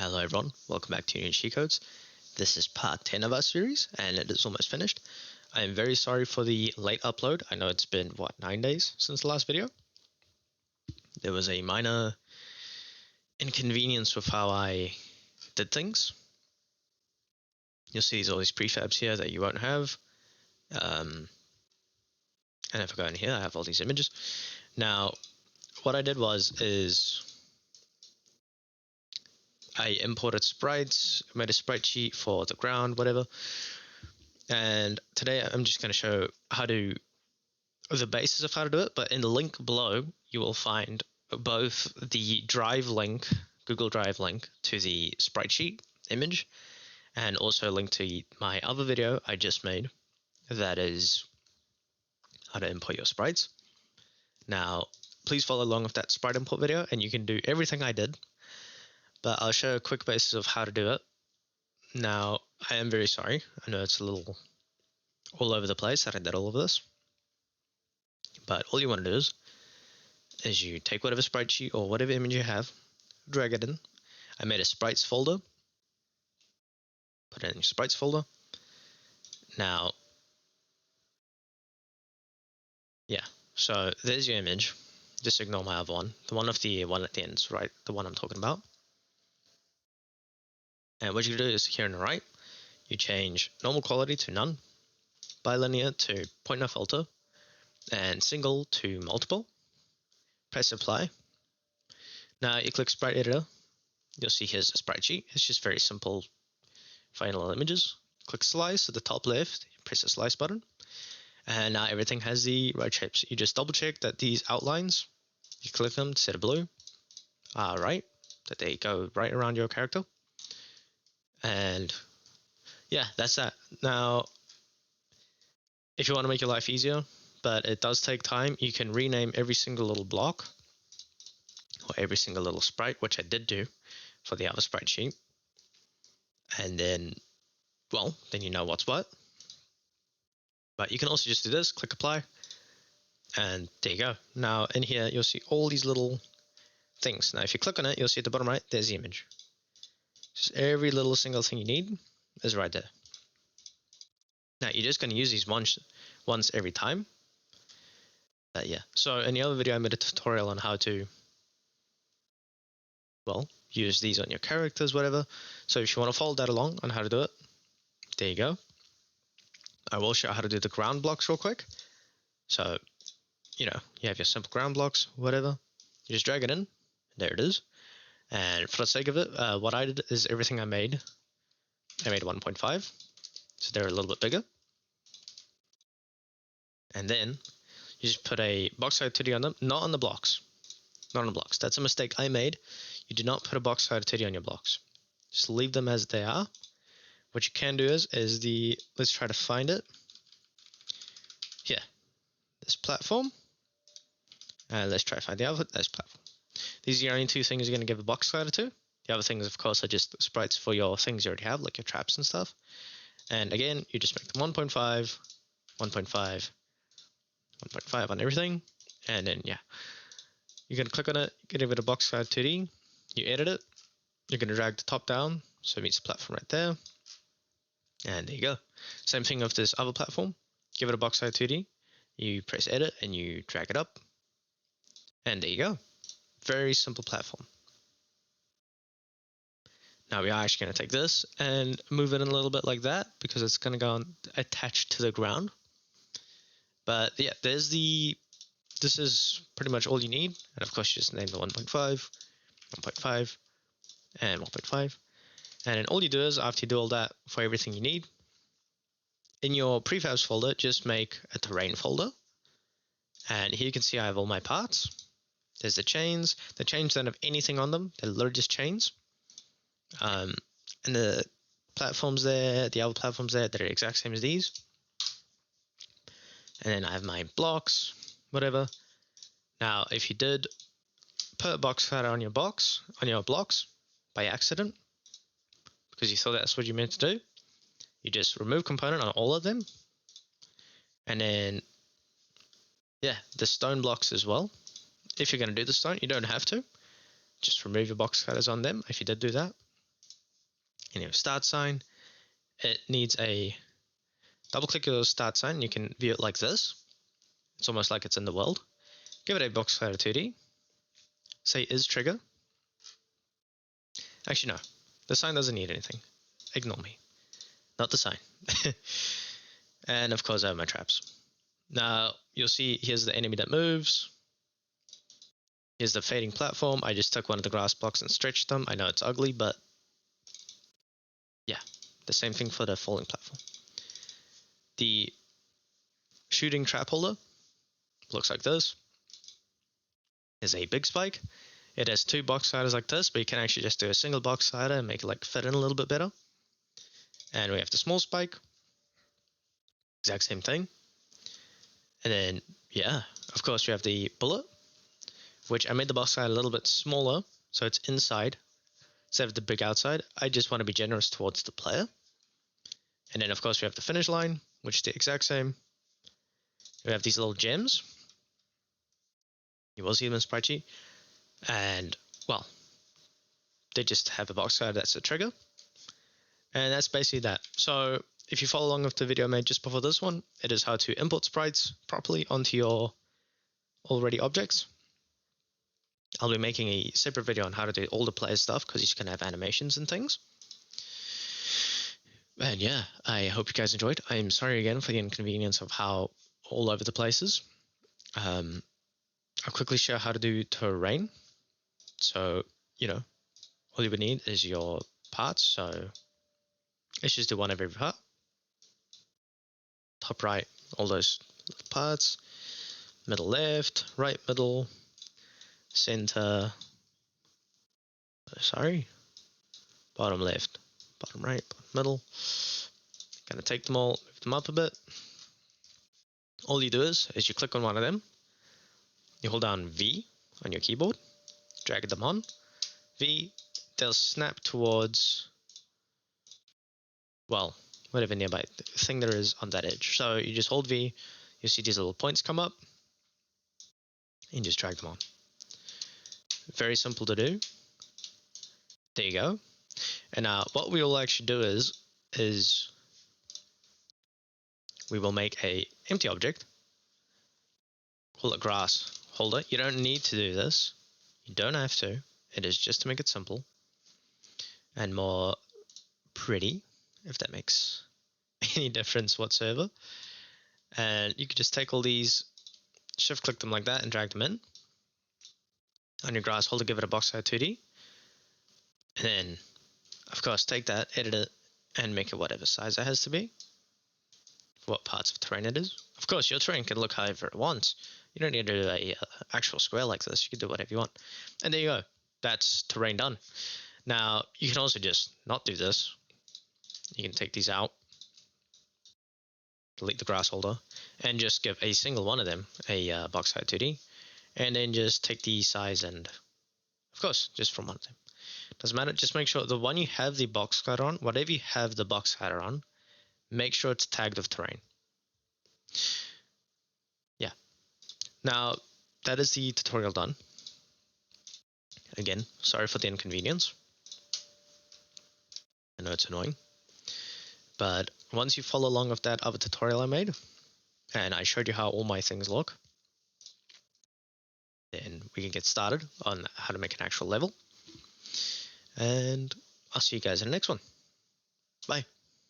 Hello everyone, welcome back to Unity2D Codes. This is part 10 of our series and it is almost finished. I am very sorry for the late upload. I know it's been, 9 days since the last video. There was a minor inconvenience with how I did things. You'll see all these prefabs here that you won't have. And if I go in here, I have all these images. Now, what I did is I imported sprites, made a sprite sheet for the ground, whatever. And today I'm just going to show the basis of how to do it. But in the link below, you will find both the Drive link, Google Drive link to the sprite sheet image, and also a link to my other video I just made that is how to import your sprites. Now, please follow along with that sprite import video and you can do everything I did. But I'll show a quick basis of how to do it. Now, I am very sorry. I know it's a little all over the place that I did all of this. But all you want to do is you take whatever sprite sheet or whatever image you have, drag it in. I made a sprites folder. Put it in your sprites folder. Now, yeah, so there's your image. Just ignore my other one. The one of the one at the end is right, the one I'm talking about. And what you do is here on the right, you change normal quality to none, bilinear to point no filter, and single to multiple. Press apply. Now you click sprite editor. You'll see here's a sprite sheet. It's just very simple final images. Click slice at the top left, press the slice button. And now everything has the right shapes. You just double check that these outlines, you click them to set a blue, are right, that they go right around your character. And yeah, that's that. Now, if you want to make your life easier, but it does take time, you can rename every single little block or every single little sprite, which I did do for the other sprite sheet. And then, well, then you know what's what. But you can also just do this, click apply, and there you go. Now in here, you'll see all these little things. Now if you click on it, you'll see at the bottom right, there's the image. Just every little single thing you need is right there. Now you're just going to use these once every time. Yeah. So in the other video, I made a tutorial on how to, well, use these on your characters, whatever. So if you want to follow that along on how to do it, there you go. I will show how to do the ground blocks real quick. So, you have your simple ground blocks, whatever. You just drag it in. There it is. And for the sake of it, what I did is everything I made 1.5. So they're a little bit bigger. And then you just put a box size 2D on them, not on the blocks. Not on the blocks. That's a mistake I made. You do not put a box size 2D on your blocks. Just leave them as they are. What you can do is let's try to find it. Here, this platform. And let's try to find the other, this platform. These are the only two things you're going to give a box slider to. The other things, of course, are just sprites for your things you already have, like your traps and stuff. And again, you just make them 1.5, 1.5, 1.5 on everything. And then, yeah, you're going to click on it, give it a box slider 2D. You edit it. You're going to drag the top down, so it meets the platform right there. And there you go. Same thing with this other platform. Give it a box size 2D. You press edit and you drag it up. And there you go. Very simple platform. Now we are actually going to take this and move it in a little bit like that because it's going to go attached to the ground. But yeah, this is pretty much all you need. And of course you just name the 1.5, 1.5, and 1.5. And then all you do is, after you do all that for everything you need, in your prefabs folder, just make a terrain folder. And here you can see I have all my parts. There's the chains. The chains don't have anything on them. They're literally just chains. And the platforms there, the other platforms there, they're the exact same as these. And then I have my blocks, whatever. Now, if you did put a box cutter on your blocks by accident, because you thought that's what you meant to do, you just remove component on all of them. And then, yeah, the stone blocks as well. If you're going to do the stone, you don't have to. Just remove your box cutters on them if you did do that. Start sign. It needs a double click your start sign. You can view it like this. It's almost like it's in the world. Give it a box slider 2D. Say is trigger. Actually, no. The sign doesn't need anything. Ignore me. Not the sign. And of course, I have my traps. Now, you'll see here's the enemy that moves. Here's the fading platform. I just took one of the grass blocks and stretched them. I know it's ugly, but yeah, the same thing for the falling platform. The shooting trap holder looks like this. There's a big spike. It has two box sliders like this, but you can actually just do a single box slider and make it like fit in a little bit better. And we have the small spike. Exact same thing. And then, yeah, of course, we have the bullet, which I made the box slider a little bit smaller, so it's inside instead of the big outside. I just want to be generous towards the player. And then, of course, we have the finish line, which is the exact same. We have these little gems. You will see them in Sprite Sheet. And, well, they just have a box slider that's a trigger. And that's basically that. So if you follow along with the video I made just before this one, it is how to import sprites properly onto your already objects. I'll be making a separate video on how to do all the player stuff because you can have animations and things. And yeah, I hope you guys enjoyed. I'm sorry again for the inconvenience of how all over the place is. I'll quickly show how to do terrain. So, all you would need is your parts. So let's just do one of every part. Top right, all those parts. Middle left, right middle, center, bottom left, bottom right, bottom middle. Gonna take them all, move them up a bit. All you do is you click on one of them, you hold down V on your keyboard, drag them on, V, they'll snap towards, well, whatever nearby thing there is on that edge. So you just hold V, you see these little points come up, and just drag them on. Very simple to do. There you go. And now what we will actually do is we will make a empty object, call it grass holder. You don't need to do this. You don't have to. It is just to make it simple and more pretty, if that makes any difference whatsoever. And you could just take all these, shift click them like that and drag them in on your grass holder, give it a box slider 2D. And then, of course, take that, edit it, and make it whatever size it has to be. What parts of terrain it is. Of course, your terrain can look however it wants. You don't need to do a actual square like this. You can do whatever you want. And there you go. That's terrain done. Now, you can also just not do this. You can take these out, delete the grass holder, and just give a single one of them a box slider 2D. And then just take the size and, of course, just from one of them. Doesn't matter. Just make sure the one you have the box slider on, whatever you have the box slider on, make sure it's tagged with terrain. Yeah. Now, that is the tutorial done. Again, sorry for the inconvenience. I know it's annoying. But once you follow along with that other tutorial I made, and I showed you how all my things look, then we can get started on how to make an actual level. And I'll see you guys in the next one. Bye.